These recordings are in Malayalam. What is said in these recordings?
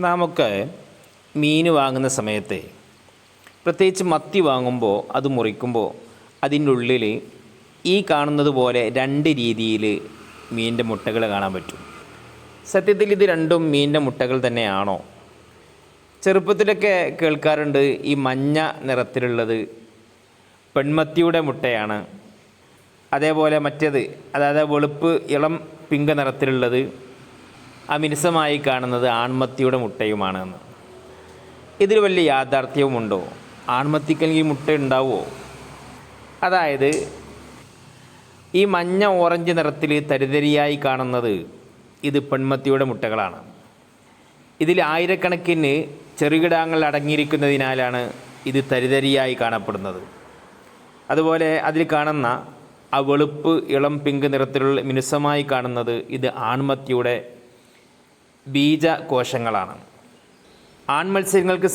നാമൊക്കെ മീൻ വാങ്ങുന്ന സമയത്ത് പ്രത്യേകിച്ച് മത്തി വാങ്ങുമ്പോൾ അത് മുറിക്കുമ്പോൾ അതിൻ്റെ ഉള്ളിൽ ഈ കാണുന്നത് പോലെ രണ്ട് രീതിയിൽ മീനിൻ്റെ മുട്ടകൾ കാണാൻ പറ്റും. സത്യത്തിൽ ഇത് രണ്ടും മീനിൻ്റെ മുട്ടകൾ തന്നെയാണോ? ചെറുപ്പത്തിലൊക്കെ കേൾക്കാറുണ്ട് ഈ മഞ്ഞ നിറത്തിലുള്ളത് പെൺമത്തിയുടെ മുട്ടയാണ്, അതേപോലെ മറ്റേത് അതായത് വെളുപ്പ് ഇളം പിങ്ക് നിറത്തിലുള്ളത് അമിനുസമായി കാണുന്നത് ആൺമത്തിയുടെ മുട്ടയുമാണ് എന്ന്. ഇതിൽ വലിയ യാഥാർത്ഥ്യവുമുണ്ടോ? ആൺമത്തിക്കെങ്കിൽ മുട്ട ഉണ്ടാവുമോ? അതായത് ഈ മഞ്ഞ ഓറഞ്ച് നിറത്തിൽ തരിതരിയായി കാണുന്നത് ഇത് പെൺമത്തിയുടെ മുട്ടകളാണ്. ഇതിൽ ആയിരക്കണക്കിന് ചെറുകിടാങ്ങൾ അടങ്ങിയിരിക്കുന്നതിനാലാണ് ഇത് തരിതരിയായി കാണപ്പെടുന്നത്. അതുപോലെ അതിൽ കാണുന്ന ആ വെളുപ്പ് ഇളം പിങ്ക് നിറത്തിലുള്ള മിനുസമായി കാണുന്നത് ഇത് ആൺമത്തിയുടെ ബീജകോശങ്ങളാണ്. ആൺമത്സ്യങ്ങൾക്ക്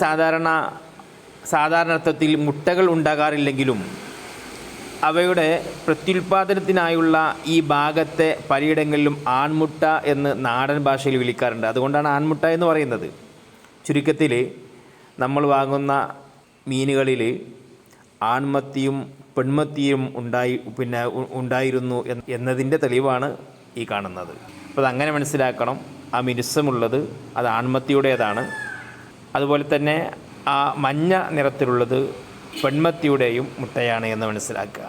സാധാരണത്വത്തിൽ മുട്ടകൾ ഉണ്ടാകാറില്ലെങ്കിലും അവയുടെ പ്രത്യുൽപാദനത്തിനായുള്ള ഈ ഭാഗത്തെ പലയിടങ്ങളിലും ആൺമുട്ട എന്ന് നാടൻ ഭാഷയിൽ വിളിക്കാറുണ്ട്. അതുകൊണ്ടാണ് ആൺമുട്ട എന്ന് പറയുന്നത്. ചുരുക്കത്തിൽ നമ്മൾ വാങ്ങുന്ന മീനുകളിൽ ആൺമത്തിയും പെൺമത്തിയും ഉണ്ടായിരുന്നു എന്നതിൻ്റെ തെളിവാണ് ഈ കാണുന്നത്. അപ്പോൾ അതങ്ങനെ മനസ്സിലാക്കണം. ആ മിനുസമുള്ളത് അത് ആൺമത്തിയുടേതാണ്. അതുപോലെ തന്നെ ആ മഞ്ഞ നിറത്തിലുള്ളത് പെൺമത്തിയുടെയും മുട്ടയാണ് എന്ന് മനസ്സിലാക്കുക.